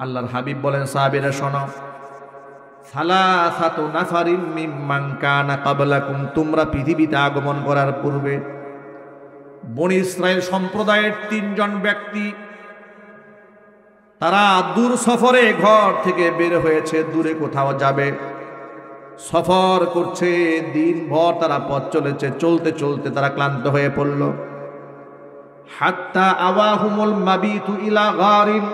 আল্লাহর হাবিব বলেন, সাহাবীরা শোনো, সালাসাতু নাফারিম মিম্মান কানা ক্বাবলাকুম, তোমরা পৃথিবীতে আগমন করার পূর্বে বনী ইসরাইল সম্প্রদায়ের 3 জন ব্যক্তি, তারা দূর সফরে ঘর থেকে বের হয়েছে, দূরে কোথাও যাবে, সফর করছে, দিনভর তারা পথ চলেছে, চলতে চলতে তারা ক্লান্ত হয়ে পড়ল। হাত্তা আওয়াহুমুল মাবিতু ইলা গারিন,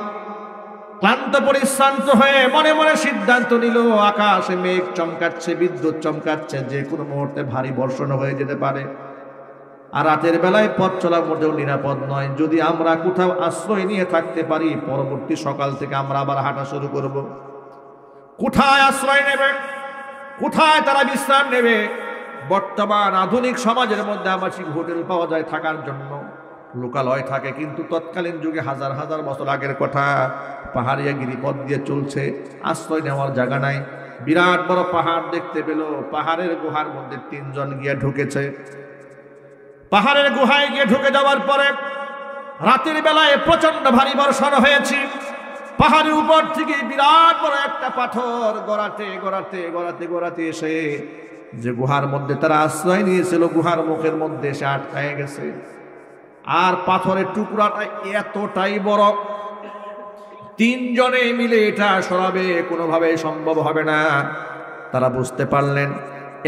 ক্লান্ত পরিশ্রান্ত হয়ে মনে মনে সিদ্ধান্ত নিল, আকাশে মেঘ চমকাচ্ছে, বিদ্যুৎ চমকাচ্ছে, যে কোনো মুহূর্তে ভারী বর্ষণ হয়ে যেতে পারে, আর রাতের বেলায় পথ চলা মোটেও নিরাপদ নয়। যদি আমরা কোথাও আশ্রয় নিয়ে থাকতে পারি, পরবর্তী সকাল থেকে আমরা আবার হাঁটা শুরু করব। কোথায় আশ্রয় নেবে, কোথায় তারা বিশ্রাম নেবে? বর্তমান আধুনিক সমাজের মধ্যে আবাসিক হোটেল পাওয়া যায় থাকার জন্য, লোকালয় থাকে, কিন্তু তৎকালীন যুগে হাজার হাজার বছর আগের কথা, পাহাড়িয়া গিরিপথ দিয়ে চলছে, আশ্রয় নেওয়ার জায়গা নাই। বিরাট বড় পাহাড় দেখতে পেল, পাহাড়ের গুহার মধ্যে 3 জন গিয়ে ঢুকেছে। পাহাড়ের গুহায় গিয়ে ঢুকে যাওয়ার পরে রাতের বেলায় প্রচন্ড ভারী বর্ষণ হয়েছে। পাহাড়ের উপর থেকে বিরাট বড় একটা পাথর গড়াতে গড়াতে গড়াতে গড়াতে এসে যে গুহার মধ্যে তারা আশ্রয় নিয়েছিল, গুহার মুখের মধ্যে এসে আটকায় গেছে। আর পাথরের টুকরাটা এতটাই বড়, 3 জনে মিলে এটা সরাবে কোনোভাবে সম্ভব হবে না। তারা বুঝতে পারলেন,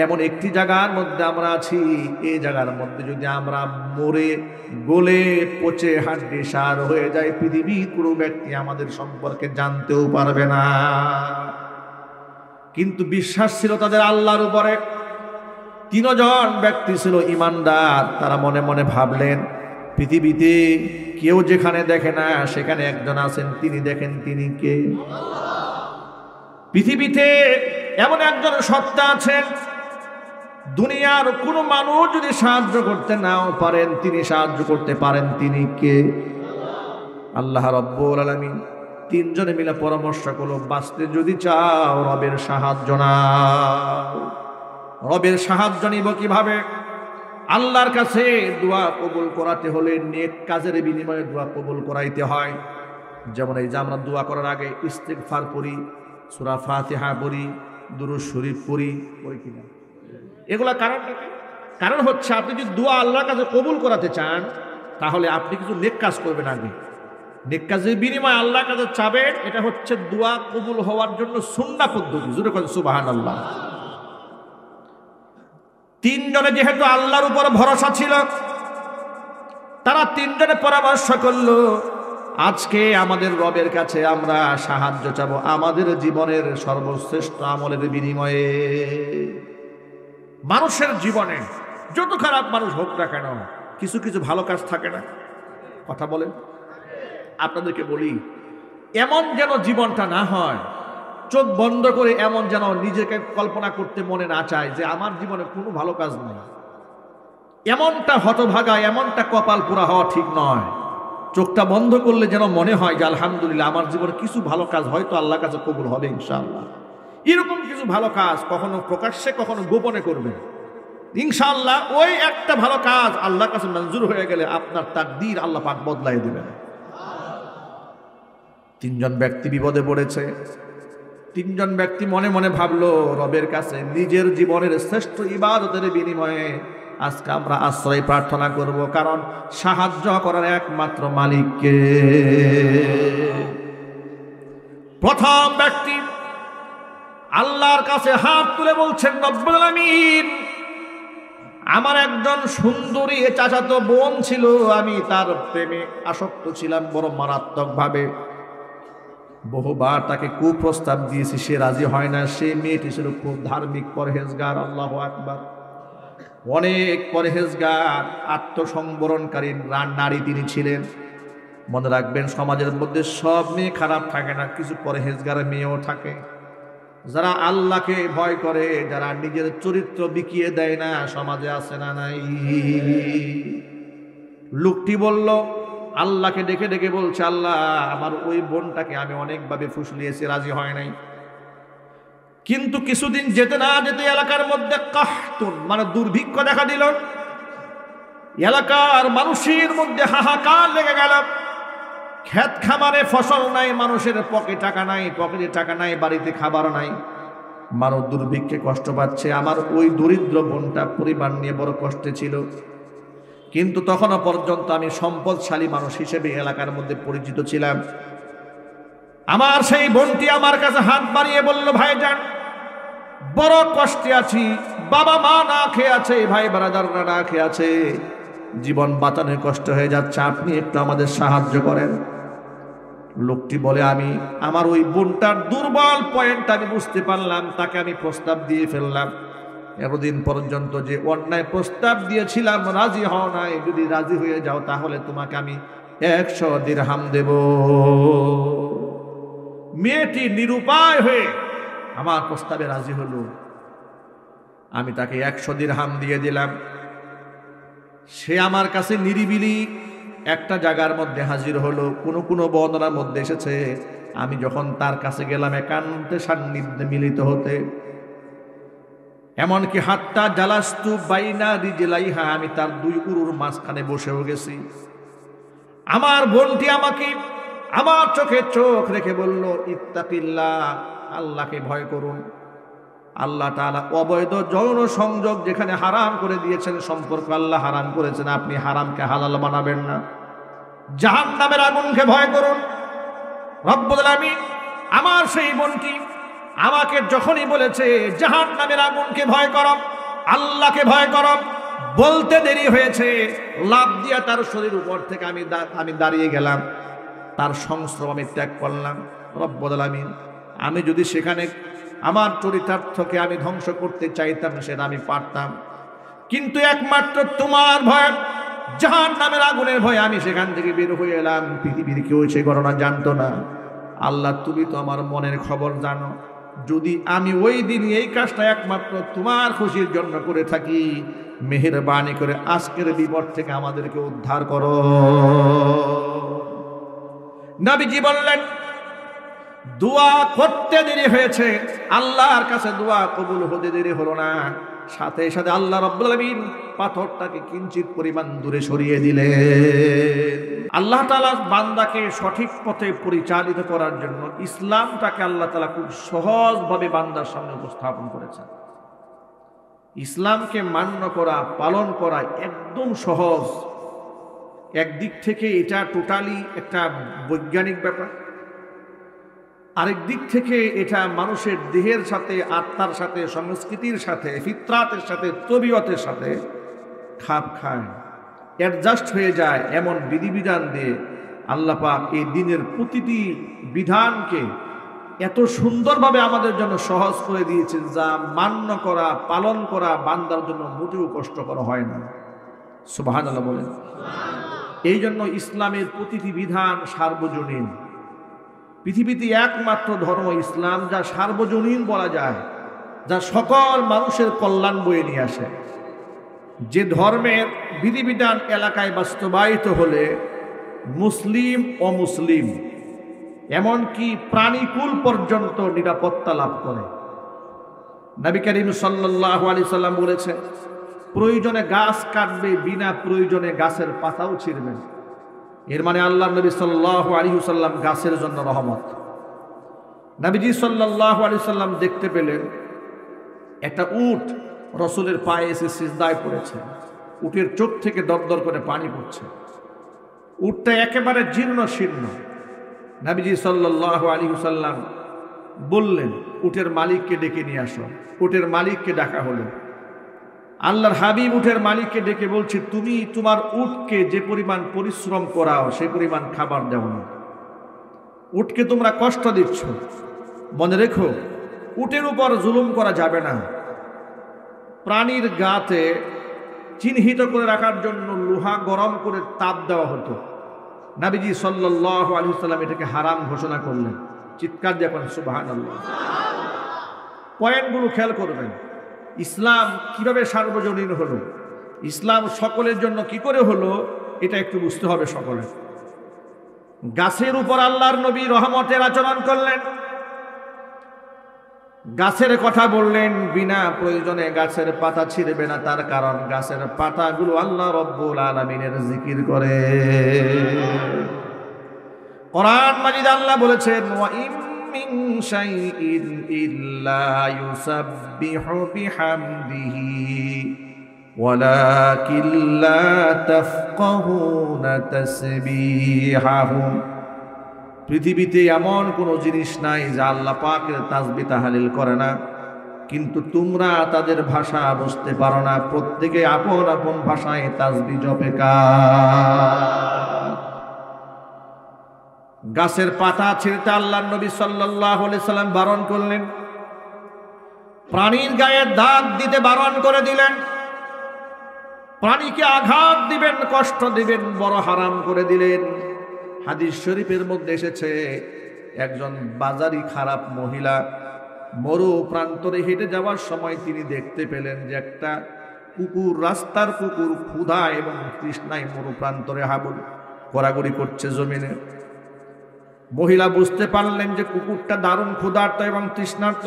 এমন একটি জায়গার মধ্যে আমরা আছি, এই জায়গার মধ্যে যদি আমরা মরে গলে পচে হাড্ডি সার হয়ে যায়, পৃথিবীর কোনো ব্যক্তি আমাদের সম্পর্কে জানতেও পারবে না। কিন্তু বিশ্বাস ছিল তাদের আল্লাহর উপরে। 3 জন ব্যক্তি ছিল ইমানদার। তারা মনে মনে ভাবলেন, পৃথিবীতে কেউ যেখানে দেখে না সেখানে একজন আছেন, তিনি দেখেন, তিনি কে? পৃথিবীতে এমন একজন সত্তা আছেন, দুনিয়ার কোনো মানুষ যদি সাহায্য করতে নাও পারেন, তিনি সাহায্য করতে পারেন, তিনি কে? আল্লাহ রাব্বুল আলামিন। 3 জনে মিলে পরামর্শ করলো, বাঁচতে যদি চাও রবের সাহায্য নাও। রবের সাহায্য নিব কিভাবে? আল্লাহর কাছে দোয়া কবুল করাতে হলে নেক কাজের বিনিময়ে দোয়া কবুল করাইতে হয়। যেমন এই যে আমরা দোয়া করার আগে ইস্তিগফার পড়ি, সূরা ফাতিহা পড়ি, দুরূদ শরীফ পড়ি, ওই কিনা? এগুলা কারণটা কি? কারণ হচ্ছে আপনি যদি দোয়া আল্লাহর কাছে কবুল করাতে চান, তাহলে আপনি কিছু নেক কাজ করবেন আগে। নেক কাজের বিনিময়ে আল্লাহর কাছে চাবেন, এটা হচ্ছে দোয়া কবুল হওয়ার জন্য সুন্নাহ পদ্ধতি। জোরে বলেন সুবহানাল্লাহ। 3 জনে যেহেতু আল্লাহর উপর ভরসা ছিল, তারা 3 জনে পরামর্শ করলো, আজকে আমাদের রবের কাছে আমরা সাহায্য চাবো আমাদের জীবনের সর্বশ্রেষ্ঠ আমলের বিনিময়ে। মানুষের জীবনে যত খারাপ মানুষ হোক না কেন, কিছু কিছু ভালো কাজ থাকে না? কথা বলেন। আপনাদেরকে বলি, এমন যেন জীবনটা না হয়, চোখ বন্ধ করে এমন যেন নিজেকে কল্পনা করতে মনে না চায় যে আমার জীবনে কোনো ভালো কাজ নাই। এমনটা হতভাগা, এমনটা কপাল পোড়া হওয়া ঠিক নয়। চোখটা বন্ধ করলে যেন মনে হয় যে আলহামদুলিল্লাহ, আমার জীবনে কিছু ভালো কাজ হয়তো আল্লাহর কাছে কবুল হবে ইনশাআল্লাহ। এরকম কিছু ভালো কাজ কখনো প্রকাশ্যে কখনো গোপনে করবেন, ইনশাআল্লাহ ওই একটা ভালো কাজ আল্লাহর কাছে মঞ্জুর হয়ে গেলে আপনার তাকদীর আল্লাহ পাক বদলাই দেবেন। 3 জন ব্যক্তি বিপদে পড়েছে। 3 জন ব্যক্তি মনে মনে ভাবলো, রবের কাছে নিজের জীবনের শ্রেষ্ঠ ইবাদতের বিনিময়ে আজকে আমরা আশ্রয় প্রার্থনা করব, কারণ সাহায্য করার একমাত্র মালিককে। প্রথম ব্যক্তি আল্লাহর কাছে হাত তুলে বলছেন, রব্বুল আলামিন, আমার একজন সুন্দরী চাচাতো বোন ছিল, আমি তার প্রেমে আসক্ত ছিলাম বড় মারাত্মকভাবে। বহুবার তাকে কুপ্রস্তাব দিয়েছি, সে রাজি হয় না। সে মেয়েটি ছিল খুব ধার্মিক, পরহেজগার, আল্লাহু আকবার, অনেক পরহেজগার, আত্মসংবরণকারী নারী তিনি ছিলেন। মনে রাখবেন, সমাজের মধ্যে সব মেয়ে খারাপ থাকে না, কিছু পরহেজগার মেয়েও থাকে, যারা আল্লাহকে ভয় করে, যারা নিজের চরিত্র বিকিয়ে দেয় না, সমাজে আছে না নাই? লোকটি বলল, আল্লাহকে ডেকে ডেকে বলছে, আল্লাহ, আমার ওই বোনটাকে আমি অনেকভাবে ফুসলিয়েছি, রাজি হয় নাই। কিন্তু কিছুদিন যেতে না যেতে এলাকার মধ্যে কাহতুন মানে দুর্ভিক্ষ দেখা দিল। এলাকার মানুষের মধ্যে হাহাকার লেগে গেল। ক্ষেত খামারে ফসল নাই, মানুষের পকেটে টাকা নাই, বাড়িতে খাবার নাই, মানুষ দুর্ভিক্ষে কষ্ট পাচ্ছে। আমার ওই দরিদ্র বোনটা পরিবার নিয়ে বড় কষ্টে ছিল, কিন্তু তখনও পর্যন্ত আমি সম্পদশালী মানুষ হিসেবে এলাকার মধ্যে পরিচিত ছিলাম। আমার সেই বোনটি আমার কাছে হাত বাড়িয়ে বলল, ভাইজান বড় কষ্টে আছি, বাবা মা না খেয়ে আছে, ভাই ব্রাদাররা না খেয়ে আছে, জীবন বাঁচানোর কষ্ট হয়ে যাচ্ছে, আপনি একটু আমাদের সাহায্য করেন। লোকটি বলে, আমি আমার ওই বোনটার দুর্বল পয়েন্ট আমি বুঝতে পারলাম, তাকে আমি প্রস্তাব দিয়ে ফেললাম। এতদিন পর্যন্ত যে অন্যায় প্রস্তাব দিয়েছিলাম রাজি হও নাই, যদি রাজি হয়ে যাও তাহলে তোমাকে আমি 100 দিরহাম দেব। মেয়েটি নিরুপায় হয়ে আমার প্রস্তাবে রাজি হলো। আমি তাকে 100 দিরহাম দিয়ে দিলাম। সে আমার কাছে নিরিবিলি একটা জায়গার মধ্যে হাজির হলো। কোনো বর্ণনার মধ্যে এসেছে আমি যখন তার কাছে গেলাম একান্তে সান্নিধ্যে মিলিত হতে, এমনকি হাতটা জালাস্তু বাইনা রিজলাইহা, আমি তার 2 উরুর মাঝখানে বসেও গেছি। আমার বোনটি আমাকে আমার চোখে চোখ রেখে বলল, ইত্তাকিল্লাহ, আল্লাহকে ভয় করুন। আল্লাহ তাআলা অবৈধ যৌন সংযোগ যেখানে হারাম করে দিয়েছেন, সম্পর্ক আল্লাহ হারাম করেছেন, আপনি হারামকে হালাল বানাবেন না। জাহান্নামের আগুনকে ভয় করুন। রব্বুল আলামিন আমার সেই বোনটি আমাকে যখনই বলেছে জাহান্নামের আগুনকে ভয় করো, আল্লাহকে ভয় করো, বলতে দেরি হয়েছে, লাফ দিয়া তার শরীর উপর থেকে আমি দাঁড়িয়ে গেলাম, তার সংস্রব আমি ত্যাগ করলাম। রব্বুল আলামিন আমি যদি সেখানে আমার চরিতার্থকে আমি ধ্বংস করতে চাইতাম সেটা আমি পারতাম, কিন্তু একমাত্র তোমার ভয়, জাহান্নামের আগুনের ভয় আমি সেখান থেকে বের হয়ে এলাম। পৃথিবীর কেউ সে ঘটনা জানতো না। আল্লাহ তুমি তো আমার মনের খবর জানো, যদি আমি ওই দিন এই কাজটা একমাত্র তোমার খুশির জন্য করে থাকি, মেহেরবানি করে আজকের বিপদ থেকে আমাদেরকে উদ্ধার করো। নবীজি বললেন, দোয়া করতে দেরি হয়েছে, আল্লাহর কাছে দোয়া কবুল হতে দেরি হলো না, সাথে সাথে আল্লাহ রাব্বুল আলামিন পাথরটাকে কিঞ্চিত পরিমাণ দূরে সরিয়ে দিলেন। আল্লাহ তাআলা বান্দাকে সঠিক পথে পরিচালিত করার জন্য ইসলামটাকে আল্লাহ তাআলা খুব সহজভাবে বান্দার সামনে উপস্থাপন করেছেন। ইসলামকে মান্য করা, পালন করা একদম সহজ। একদিক থেকে এটা টোটালি একটা বৈজ্ঞানিক ব্যাপার, আরেক দিক থেকে এটা মানুষের দেহের সাথে, আত্মার সাথে, সংস্কৃতির সাথে, ফিতরাতের সাথে, তবিয়তের সাথে খাপ খায়, অ্যাডজাস্ট হয়ে যায়। এমন বিধিবিধান দিয়ে আল্লাহ পাক এই দিনের প্রতিটি বিধানকে এত সুন্দরভাবে আমাদের জন্য সহজ করে দিয়েছেন, যা মান্য করা, পালন করা বান্দার জন্য মোটেও কষ্টকর হয় না। সুবহানাল্লাহ বলেন। এই জন্য ইসলামের প্রতিটি বিধান সার্বজনীন। পৃথিবীতে একমাত্র ধর্ম ইসলাম যা সার্বজনীন বলা যায়, যা সকল মানুষের কল্যাণ বয়ে নিয়ে আসে। যে ধর্মের বিধিবিধান এলাকায় বাস্তবায়িত হলে মুসলিম অমুসলিম এমনকি প্রাণীকুল পর্যন্ত নিরাপত্তা লাভ করে। নবী করিম সাল্লাল্লাহু আলাইহি সাল্লাম বলেছেন, প্রয়োজনে গাছ কাটবে, বিনা প্রয়োজনে গাছের পাতাও ছিঁড়বেন। এর মানে আল্লাহ নবী সাল্লাল্লাহু আলাইহি ওয়াসাল্লাম গাছের জন্য রহমত। নবীজি সাল্লাল্লাহু আলাইহি সাল্লাম দেখতে পেলেন একটা উট রসুলের পায়ে এসে সিজদায় পড়েছে। উটের চোখ থেকে দরদর করে পানি পড়ছে। উটটা একেবারে জীর্ণ শীর্ণ। নবীজি সাল্লাল্লাহু আলাইহি ওয়াসাল্লাম বললেন, উটের মালিককে ডেকে নিয়ে আসো। উটের মালিককে ডাকা হলো। আল্লাহর হাবিব উটের মালিককে ডেকে বলছে, তুমি তোমার উটকে যে পরিমাণ পরিশ্রম করাও সে পরিমাণ খাবার দাও না। উটকে তোমরা কষ্ট দিচ্ছ। মনে রেখো, উটের উপর জুলুম করা যাবে না। প্রাণীর গাতে চিহ্নিত করে রাখার জন্য লোহা গরম করে তাপ দেওয়া হতো। নবীজি সাল্লাল্লাহু আলাইহি ওয়াসাল্লাম এটাকে হারাম ঘোষণা করলেন। চিৎকার দিয়ে এখন সুবহানাল্লাহ। পয়েন্টগুলো খেয়াল করবেন। ইসলাম কিভাবে সার্বজনীন হলো, ইসলাম সকলের জন্য কি করে হলো, এটা একটু বুঝতে হবে সকলের। গাছের উপর আল্লাহর নবী রহমতের আচরণ করলেন, গাছের কথা বললেন, বিনা প্রয়োজনে গাছের পাতা ছিঁড়বে না, তার কারণ গাছের পাতাগুলো আল্লাহ রব্বুল আলামিনের জিকির করে। কোরআন মাজিদ আল্লাহ বলেছেন ওয়া ইম মিন শাইইন ইল্লা ইউসাব্বিহু বিহামদিহি ওয়ালাকিন লা তাফকাহুনা তাসবিহাহুম। পৃথিবীতে এমন কোনো জিনিস নাই যা আল্লাহ পাকের তাসবিহ তাহলিল করে না, কিন্তু তোমরা তাদের ভাষা বুঝতে পারো না। প্রত্যেকে আপন আপন ভাষায় তাসবিহ জপে। গাছের পাতা ছিঁড়তে আল্লাহর নবী সাল্লাল্লাহু আলাইহি সাল্লাম বারণ করলেন, প্রাণীর গায়ে দাগ দিতে বারণ করে দিলেন, প্রাণীকে আঘাত দিবেন, কষ্ট দিবেন, বড় হারাম করে দিলেন। হাদিস শরীফের মধ্যে এসেছে, একজন বাজারি খারাপ মহিলা মরু প্রান্তরে হেঁটে যাওয়ার সময় তিনি দেখতে পেলেন যে একটা কুকুর, রাস্তার কুকুর ক্ষুধা এবং তৃষ্ণায় মরু প্রান্তরে হাবুল গড়াগড়ি করছে জমিনে। মহিলা বুঝতে পারলেন যে কুকুরটা দারুণ ক্ষুধার্ত এবং তৃষ্ণার্ত।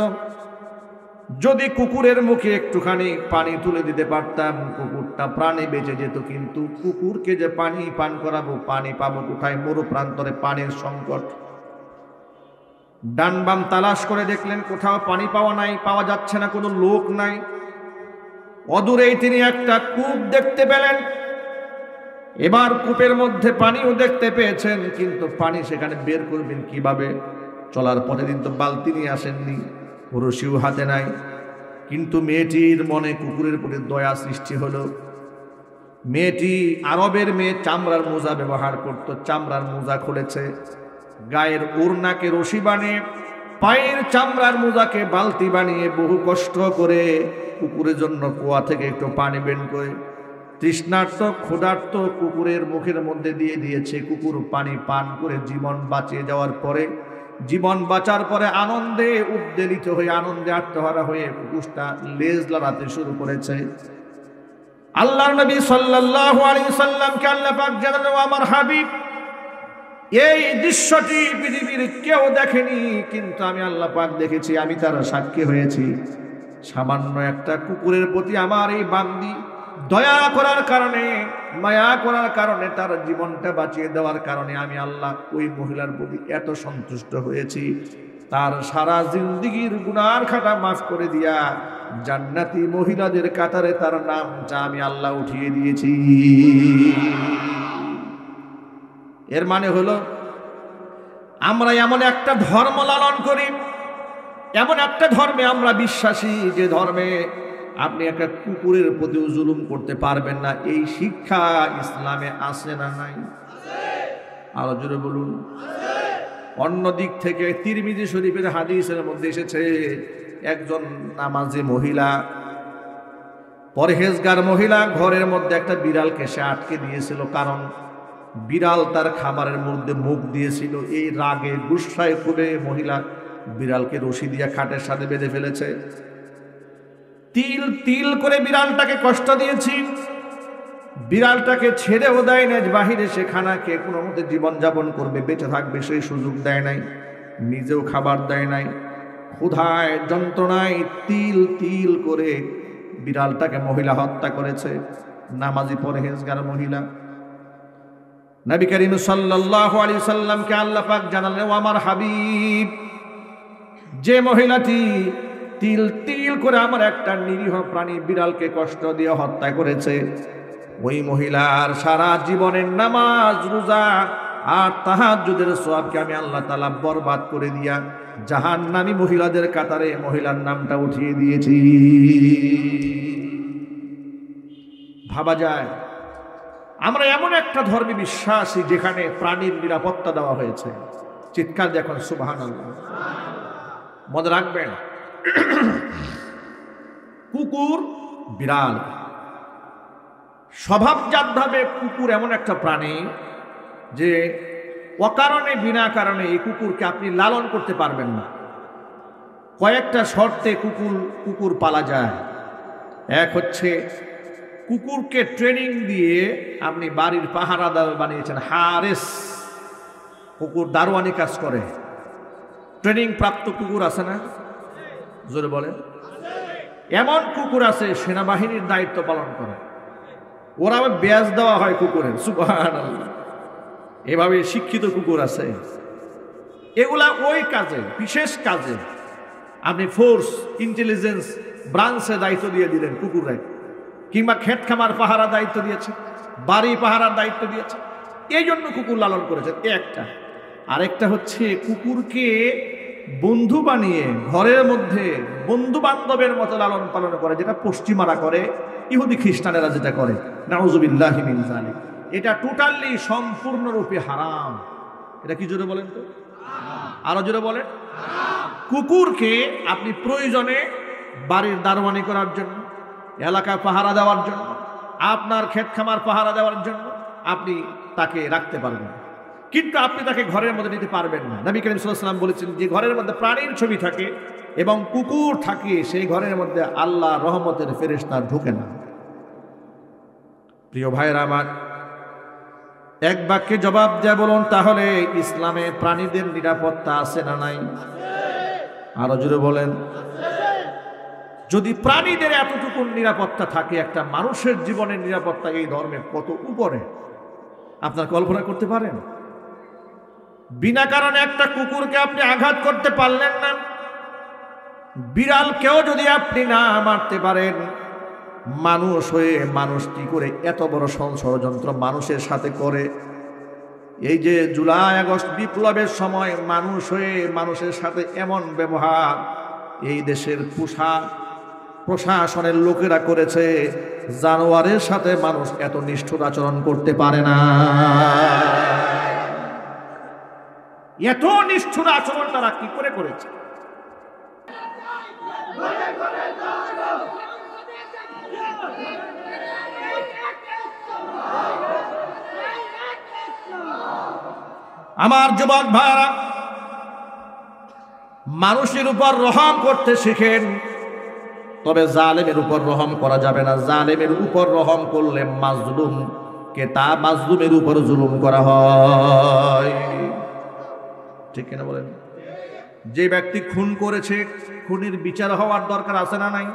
যদি কুকুরের মুখে একটুখানি পানি তুলে দিতে পারতাম, কুকুরটা প্রাণে বেঁচে যেত। কিন্তু কুকুরকে যে পানি পান করাবো, পানি পাবো কোথায়? মরু প্রান্তরে পানির সংকট। ডান বাম তালাশ করে দেখলেন, কোথাও পানি পাওয়া যাচ্ছে না, কোনো লোক নাই। অদূরেই তিনি একটা কূপ দেখতে পেলেন। এবার কূপের মধ্যে পানিও দেখতে পেয়েছেন, কিন্তু পানি সেখানে বের করবেন কিভাবে? চলার পথে দিন তো বালতি নিয়ে আসেননি, রশিও হাতে নাই। কিন্তু মেয়েটির মনে কুকুরের প্রতি দয়া সৃষ্টি হলো। মেয়েটি আরবের মেয়ে, চামড়ার মোজা ব্যবহার করত। চামড়ার মোজা খুলেছে, গায়ের ওড়নাকে রশি বানিয়ে, পায়ের চামড়ার মোজাকে বালতি বানিয়ে বহু কষ্ট করে কুকুরের জন্য কুয়া থেকে একটু পানি বের করে তৃষ্ণার্ত ক্ষুধার্ত কুকুরের মুখের মধ্যে দিয়ে দিয়েছে। কুকুর পানি পান করে জীবন বাঁচিয়ে যাওয়ার পরে, জীবন বাঁচার পরে আনন্দে উদ্বেলিত হয়ে, আনন্দে আত্মহারা হয়ে কুকুরটা লেজ লড়াতে শুরু করেছে। আল্লাহর নবী সাল্লাল্লাহু আলাইহি সাল্লামকে আল্লাহ পাক জানালেন, আমার হাবিব, এই দৃশ্যটি পৃথিবীর কেউ দেখেনি, কিন্তু আমি আল্লাহ পাক দেখেছি, আমি তার সাক্ষী হয়েছি। সামান্য একটা কুকুরের প্রতি আমার এই বান্দি দয়া করার কারণে, মায়া করার কারণে, তার জীবনটা বাঁচিয়ে দেওয়ার কারণে আমি আল্লাহ ওই মহিলার প্রতি এত সন্তুষ্ট হয়েছি, তার সারা জিন্দেগীর গুনার খাতা মাফ করে দিয়া জান্নাতি মহিলাদের কাতারে তার নামটা আমি আল্লাহ উঠিয়ে দিয়েছি। এর মানে হলো, আমরা এমন একটা ধর্ম লালন করি, এমন একটা ধর্মে আমরা বিশ্বাসী, যে ধর্মে আপনি একটা কুকুরের প্রতিও জুলুম করতে পারবেন না। এই শিক্ষা ইসলামে আছে না নাই? আরো জোরে বলুন। অন্য দিক থেকে তিরমিজি শরীফের হাদিসের মধ্যে এসেছে, একজন নামাজি মহিলা, পরহেজগার মহিলা, ঘরের মধ্যে একটা বিড়ালকে সে আটকে দিয়েছিল, কারণ বিড়াল তার খাবারের মধ্যে মুখ দিয়েছিল। এই রাগে গুসায় করে মহিলা বিড়ালকে রশি দিয়ে খাটের সাথে বেঁধে ফেলেছে। তিল তিল করে বিড়ালটাকে কষ্ট দিয়েছি, বিড়ালটাকে ছেড়েও দেয় না, বাহিরে সে খানা খেয়ে কোনো মতে জীবনযাপন করবে, বেঁচে থাকবে, সেই সুযোগ দেয় নাই, নিজেও খাবার দেয় নাই। ক্ষুধায় যন্ত্রণায় তিল তিল করে বিড়ালটাকে মহিলা হত্যা করেছে। নামাজি পরহেজগার মহিলা। নবী করিম সাল্লাল্লাহু আলাইহি সাল্লামকে আল্লাহ পাক জানালেন, ও আমার হাবিব, যে মহিলাটি তিল তিল করে আমার একটা নিরীহ প্রাণী বিড়ালকে কষ্ট দিয়ে হত্যা করেছে, ওই মহিলার সারা জীবনের নামাজ, রোজা আর তাহাজ্জুদের সওয়াবকে আমি আল্লাহ তাআলা বরবাদ করে দিয়া জাহান্নামী মহিলাদের কাতারে মহিলার নামটা উঠিয়ে দিয়েছি। ভাবা যায়, আমরা এমন একটা ধর্মে বিশ্বাসী যেখানে প্রাণীর নিরাপত্তা দেওয়া হয়েছে। চিৎকার দেখুন সুবহানাল্লাহ। মনে রাখবেন, কুকুর, বিড়াল স্বভাবজাতভাবে কুকুর এমন একটা প্রাণী যে অকারণে বিনা কারণে এই কুকুরকে আপনি লালন করতে পারবেন না। কয়েকটা শর্তে কুকুর পালা যায়। এক হচ্ছে, কুকুরকে ট্রেনিং দিয়ে আপনি বাড়ির পাহারাদার বানিয়েছেন, হারেস, কুকুর দারোয়ানি কাজ করে। ট্রেনিং প্রাপ্ত কুকুর আছে না? জোরে বলে। এমন কুকুর আছে সেনাবাহিনীর দায়িত্ব পালন করে, ওরা ব্যাজ দেওয়া হয় কুকুরের। সুবহানাল্লাহ। এভাবে শিক্ষিত কুকুর আছে। এগুলা ওই কাজে, বিশেষ কাজে আপনি ফোর্স ইন্টেলিজেন্স ব্রাঞ্চে দায়িত্ব দিয়ে দিলেন কুকুররাই, কিংবা ক্ষেত খামার পাহারা দায়িত্ব দিয়েছে, বাড়ি পাহারার দায়িত্ব দিয়েছে, এই জন্য কুকুর লালন করেছেন। একটা আরেকটা হচ্ছে কুকুরকে বন্ধু বানিয়ে ঘরের মধ্যে বন্ধু বান্ধবের মতো লালন পালন করে, যেটা পশ্চিমারা করে, ইহুদি খ্রিস্টানেরা যেটা করে, নাউযুবিল্লাহি মিন যালিক। এটা টোটালি সম্পূর্ণরূপে হারাম। এটা কি জোরে বলেন তো? আরো জোরে বলেন। কুকুরকে আপনি প্রয়োজনে বাড়ির দারোয়ানি করার জন্য, এলাকা পাহারা দেওয়ার জন্য, আপনার ক্ষেত খামার পাহারা দেওয়ার জন্য আপনি তাকে রাখতে পারবেন, কিন্তু আপনি তাকে ঘরের মধ্যে নিতে পারবেন না। নবী করিম সাল্লাল্লাহু আলাইহি ওয়াসাল্লাম বলেছেন, যে ঘরের মধ্যে প্রাণীর ছবি থাকে এবং কুকুর থাকে, সেই ঘরের মধ্যে আল্লাহ রহমতের ফেরেশতা ঢোকে না। প্রিয় ভাইরা আমার, এক বাক্যে জবাব দেয়া বলুন, তাহলে ইসলামে প্রাণীদের নিরাপত্তা আছে না নাই? আরো জোরে বলেন। যদি প্রাণীদের এতটুকু নিরাপত্তা থাকে, একটা মানুষের জীবনের নিরাপত্তা এই ধর্মের কত উপরে আপনার কল্পনা করতে পারেন? বিনা কারণে একটা কুকুরকে আপনি আঘাত করতে পারলেন না, বিড়ালকেও যদি আপনি না মারতে পারেন, মানুষ হয়ে মানুষ কি করে এত বড় ষড়যন্ত্র মানুষের সাথে করে? এই যে জুলাই আগস্ট বিপ্লবের সময় মানুষ হয়ে মানুষের সাথে এমন ব্যবহার এই দেশের প্রশাসনের লোকেরা করেছে, জানোয়ারের সাথে মানুষ এত নিষ্ঠুর আচরণ করতে পারে না। এত নিষ্ঠুর আচরণ তারা কি করে করেছে? আমার যুবক ভাইরা, মানুষের উপর রহম করতে শিখেন, তবে জালেমের উপর রহম করা যাবে না। জালেমের উপর রহম করলে মাজলুমের উপর জুলুম করা হয়। ঠিক কিনা বলেন? যে ব্যক্তি খুন করেছে, খুনির বিচার হওয়ার দরকার আছে না নাই?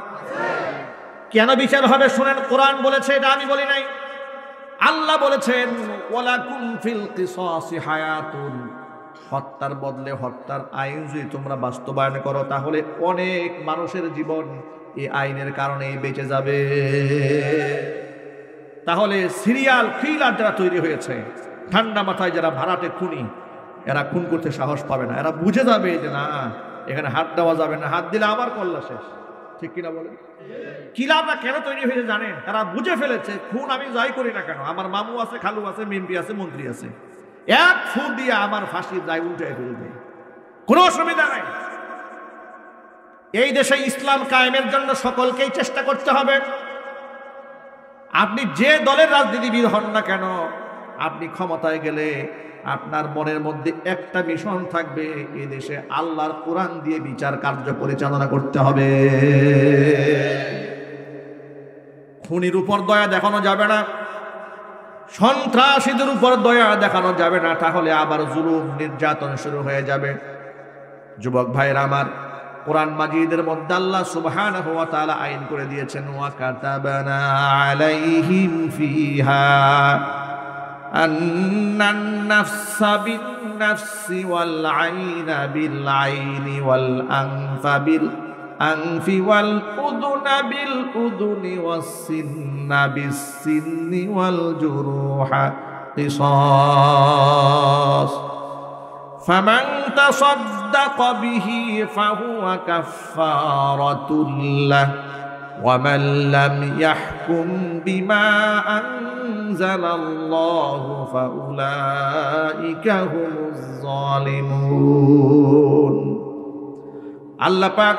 কেন বিচার হবে শুনেন, কোরআন বলেছে, এটা আমি বলি নাই। আল্লাহ বলেছেন, ওয়ালাকুম ফিল কিসাসি হায়াতুন, হত্যার বদলে হত্যার আইন যদি তোমরা বাস্তবায়ন করো, তাহলে অনেক মানুষের জীবন এই আইনের কারণে বেঁচে যাবে। তাহলে সিরিয়াল কিলার যারা তৈরি হয়েছে, ঠান্ডা মাথায় যারা ভাড়াটে খুনি, এরা খুন করতে সাহস পাবে না। এরা বুঝে যাবে যে না, এখানে হাত দেওয়া যাবে না, হাত দিলে আবার কল্লা শেষ। ঠিক কিনা বলেন? কিলাররা কেন তৈরি হয়েছে জানেন? তারা বুঝে ফেলেছে, খুন আমি যাই করি না কেন, আমার মামু আছে, খালু আছে, মেম্পি আছে, মন্ত্রী আছে, এক ফুট দিয়ে আমার ফাঁসির দায় উল্টে ফেলবে, কোনো অসুবিধা নাই। এই দেশে ইসলাম কায়েমের জন্য সকলকেই চেষ্টা করতে হবে। আপনি যে দলের রাজনীতিবিদ হন না কেন, আপনি ক্ষমতায় গেলে আপনার মনের মধ্যে একটা মিশন থাকবে, এই দেশে আল্লাহর কোরআন দিয়ে বিচার কার্য পরিচালনা করতে হবে। খুনির উপর দয়া দেখানো যাবে না, সন্ত্রাসীদের উপর দয়া দেখানো যাবে না, তাহলে আবার জুলুম নির্যাতন শুরু হয়ে যাবে। যুবক ভাইরা আমার, কোরআন মাজিদের মধ্যে আল্লাহ সুবহানাহু ওয়া তাআলা আইন করে দিয়েছেন, ওয়া কাতাবানা আলাইহিম ফিহা আন্নান নাফসা বিন নাফসি ওয়াল আইনা বিল আইনি ওয়াল আনফা বিল আনফি ওয়াল উযুনা বিল উযুনি ওয়াস সিন্না বিস সিন্নি ওয়াল জুরুহা কিসাস ফামান তাসাদদাকা বিহি ফাহুয়া কাফফারাতুল লাহু ومن لم يحكم بما أنزل الله فأولئك هم الظالمون। আল্লাহ পাক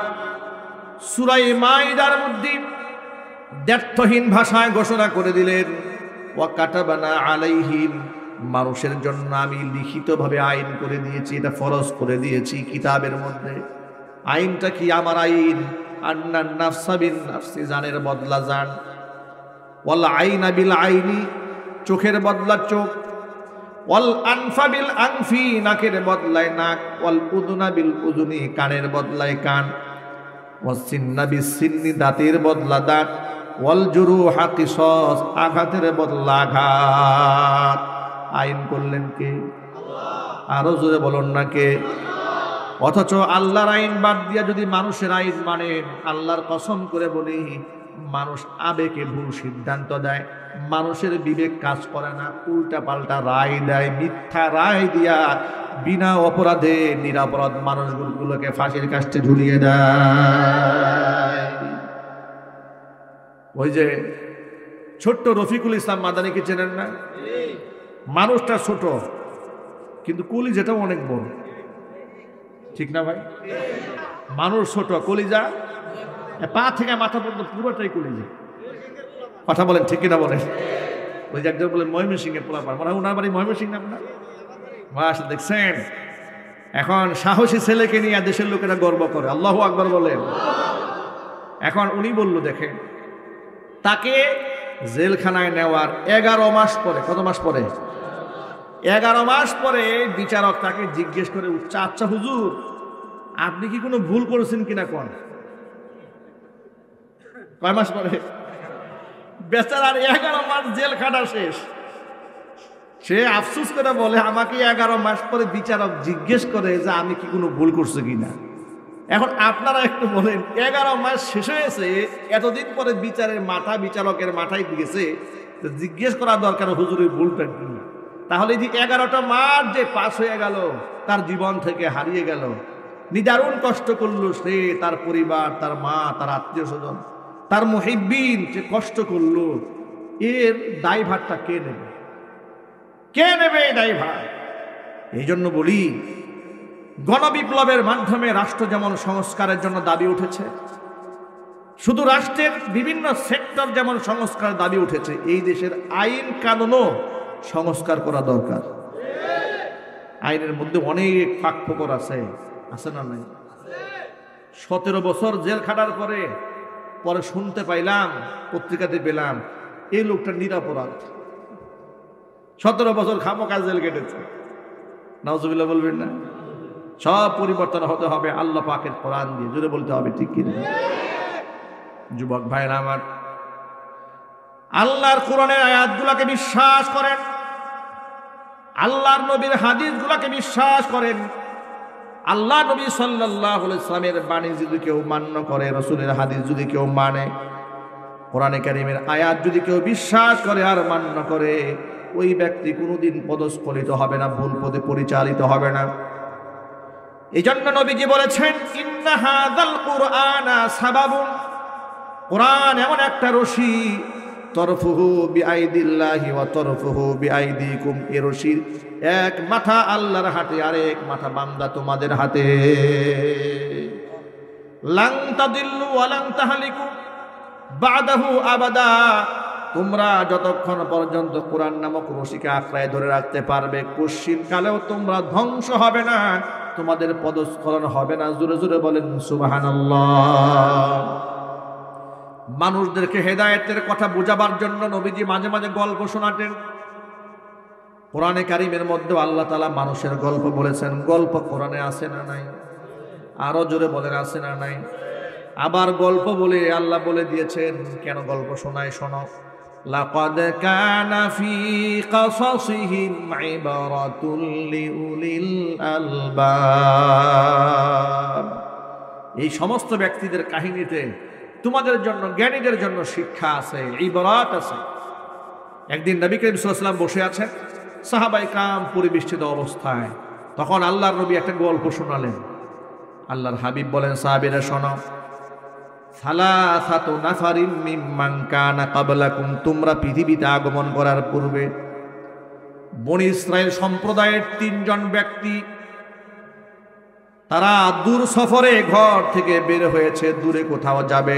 সূরা মাইদার মধ্যে দ্ব্যর্থহীন ভাষায় ঘোষণা করে দিলেন, ওয়া কাতাবানা আলাইহিম, মানুষের জন্য আমি লিখিতভাবে আইন করে দিয়েছি, এটা ফরজ করে দিয়েছি কিতাবের মধ্যে। আইনটা কি? আমার আইন, আন্নান নাফসা বিন নাফসি, জানের বদলা জান, ওয়াল আইনা বিল আইনি, চোখের বদলা চোখ, ওয়াল আনফা বিল আনফি, নাকের বদলায় নাক, ওয়াল উযুনা বিল উযুনি, কানের বদলায় কান, ওয়াস সিন্না বিস সিন্নি, দাঁতের বদলা দাঁত, ওয়াল জুরুহা কিসাস, আঘাতের বদলা আঘাত। আইন করলেন কে? আরো জোরে বলুন না কে? অথচ আল্লাহর আইন বাদ দিয়া যদি মানুষের আইন মানেন, আল্লাহর কসম করে বলি, মানুষ আবেগে ভুল সিদ্ধান্ত দেয়, মানুষের বিবেক কাজ করে না, উল্টা পাল্টা রায় দেয়, মিথ্যা রায় দিয়া বিনা অপরাধে নিরাপরাধ মানুষগুলোকে ফাঁসির কাস্টে ঝুলিয়ে দেয়। ওই যে ছোট্ট রফিকুল ইসলাম মাদানীকে চেনেন না? মানুষটা ছোট কিন্তু কলিজাটাও অনেক বড়, ঠিক না ভাই? মানুষ ছোট, কলিজা পা থেকে মাথা পর্যন্ত পুরোটাই কলিজা। কথা বলেন ঠিক কিনা বলেন? ওই যে একজন বলেন ময়মনসিংহে পোলাপান, মনে হয় ওনার বাড়ি ময়মনসিংহ না আপনার? মাশাআল্লাহ, দেখছেন এখন সাহসী ছেলেকে নিয়ে দেশের লোকেরা গর্ব করে, আল্লাহু আকবার বলেন। এখন উনি বলল, দেখেন তাকে জেলখানায় নেওয়ার 11 মাস পরে, কত মাস পরে? 11 মাস পরে বিচারক তাকে জিজ্ঞেস করে উঠছে, আচ্ছা হুজুর আপনি কি কোনো ভুল করেছেন কিনা কোন? কয় মাস পরে? বেচারার 11 মাস জেল খাটা শেষ। সে আফসোস করে বলে, আমাকে 11 মাস পরে বিচারক জিজ্ঞেস করে যে আমি কি কোনো ভুল করছি কিনা। এখন আপনারা একটু বলেন, 11 মাস শেষ হয়েছে, এতদিন পরে বিচারকের মাথায় দিয়েছে, জিজ্ঞেস করা দরকার হুজুরের ভুলটা কি। তাহলে যে 11টা মাস যে পাস হয়ে গেল, তার জীবন থেকে হারিয়ে গেল, নিদারুণ কষ্ট করলো সে, তার পরিবার, তার মা, তার আত্মীয় স্বজন, তার মুহিব্বিন, যে কষ্ট করলো, এর দায়ভারটা কে নেবে? কে নেবে এই দায়ভার? এই জন্য বলি, গণবিপ্লবের মাধ্যমে রাষ্ট্র যেমন সংস্কারের জন্য দাবি উঠেছে, শুধু রাষ্ট্রের বিভিন্ন সেক্টর যেমন সংস্কারের দাবি উঠেছে, এই দেশের আইন কানুনও সংস্কার করা দরকার। আইনের মধ্যে অনেক ফাঁক ফোকর আছে, আছে না নাই? 17 বছর জেল খাটার পরে শুনতে পাইলাম, পত্রিকাতে পেলাম, এই লোকটা নিরাপরাধ, 17 বছর খামোকা জেল কেটেছে। নাউজুবিল্লাহ বলবেন না? সব পরিবর্তন হতে হবে আল্লাহ পাকের কোরআন দিয়ে, জোরে বলতে হবে ঠিক কিনা? যুবক ভাইরা আমার, আল্লাহর কোরআনের আয়াতগুলোকে বিশ্বাস করেন, আল্লাহর নবীর হাদিসগুলোকে বিশ্বাস করেন। আল্লাহ নবী সাল্লাল্লাহু আলাইহি ওয়াসাল্লামের বাণী যদি কেউ মান্য করে, রাসূলের হাদিস যদি কেউ মানে, কোরআনে কারীমের আয়াত যদি কেউ বিশ্বাস করে আর মান্য করে, ওই ব্যক্তি কোনোদিন পদস্খলিত হবে না, ভুল পথে পরিচালিত হবে না। এই জন্য নবীজি বলেছেন, ইন্না হাযাল কুরআনা সাবাবুন, কোরআন এমন একটা রশি, তরফুহু বিআইদিল্লাহি ওয়া তরফুহু বিআইদিকুম, এই রশির এক মাথা আল্লাহর হাতে, আর এক মাথা বান্দা তোমাদের হাতে। লান তাদিল্লু ওয়া লান তাহলিকু বাদাহু আবাদা, তোমরা যতক্ষণ পর্যন্ত কোরআন নামক রশিকে আঁকড়ায় ধরে রাখতে পারবে, কোশ্চিন কালেও তোমরা ধ্বংস হবে না, তোমাদের পদস্খলন হবে না। জোরে জোরে বলেন সুবহানাল্লাহ। মানুষদেরকে হেদায়েতের কথা বোঝাবার জন্য নবীজি মাঝে মাঝে গল্প শোনাতেন। কোরআনে কারীমের মধ্যে আল্লাহ তাআলা মানুষের গল্প বলেছেন। গল্প কোরআনে আছে না নাই? আরো জোরে বলেন আছে না নাই? আবার গল্প বলে আল্লাহ বলে দিয়েছেন, কেন গল্প শোনায়? শোনো, লাকাদ কানা ফি কাসাসিহিম ইবরাতুল লিউলিল আলবাব, এই সমস্ত ব্যক্তিদের কাহিনীতে তোমাদের জন্য, জ্ঞানীদের জন্য শিক্ষা আছে, ইবরাত আছে। একদিন নবী করিম সাল্লাল্লাহু আলাইহি ওয়াসাল্লাম বসে আছেন, সাহাবায়ে কেরাম পরিবেষ্টিত অবস্থায়, তখন আল্লাহর নবী একটা গল্প শোনালেন। আল্লাহর হাবিব বলেন, সাহাবীরা শোনো, সালাসাতু নাফারিম মিম্মান কানা ক্বাবলাকুম, তোমরা পৃথিবীতে আগমন করার পূর্বে বনী ইসরাইল সম্প্রদায়ের 3 জন ব্যক্তি, তারা দূর সফরে ঘর থেকে বের হয়েছে, দূরে কোথাও যাবে,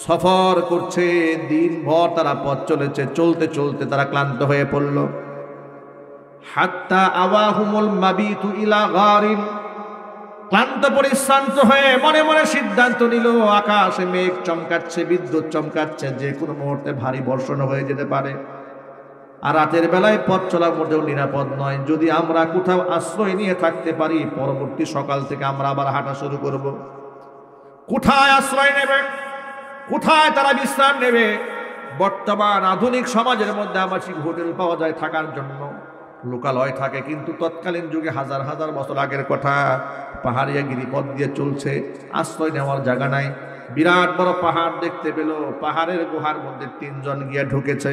সফর করছে, দিনভর তারা পথ চলেছে, চলতে চলতে তারা ক্লান্ত হয়ে পড়ল। হাত্তা আওয়াহুমুল মাবিতু ইলা গারিন, ক্লান্ত পরিশ্রান্ত হয়ে মনে মনে সিদ্ধান্ত নিল, আকাশে মেঘ চমকাচ্ছে, বিদ্যুৎ চমকাচ্ছে, যে কোনো মুহূর্তে ভারী বর্ষণ হয়ে যেতে পারে, আর রাতের বেলায় পথ চলা মোটেও নিরাপদ নয়। যদি আমরা কোথাও আশ্রয় নিয়ে থাকতে পারি, পরবর্তী সকাল থেকে আমরা আবার হাঁটা শুরু করব। কোথায় আশ্রয় নেবে? কোথায় তারা বিশ্রাম নেবে? বর্তমান আধুনিক সমাজের মধ্যে আবাসিক হোটেল পাওয়া যায় থাকার জন্য, লোকালয় থাকে, কিন্তু তৎকালীন যুগে হাজার হাজার বছর আগের কথা, পাহাড়িয়া গিরিপথ দিয়ে চলছে, আশ্রয় নেওয়ার জায়গা নাই। বিরাট বড় পাহাড় দেখতে পেল, পাহাড়ের গুহার মধ্যে 3 জন গিয়ে ঢুকেছে।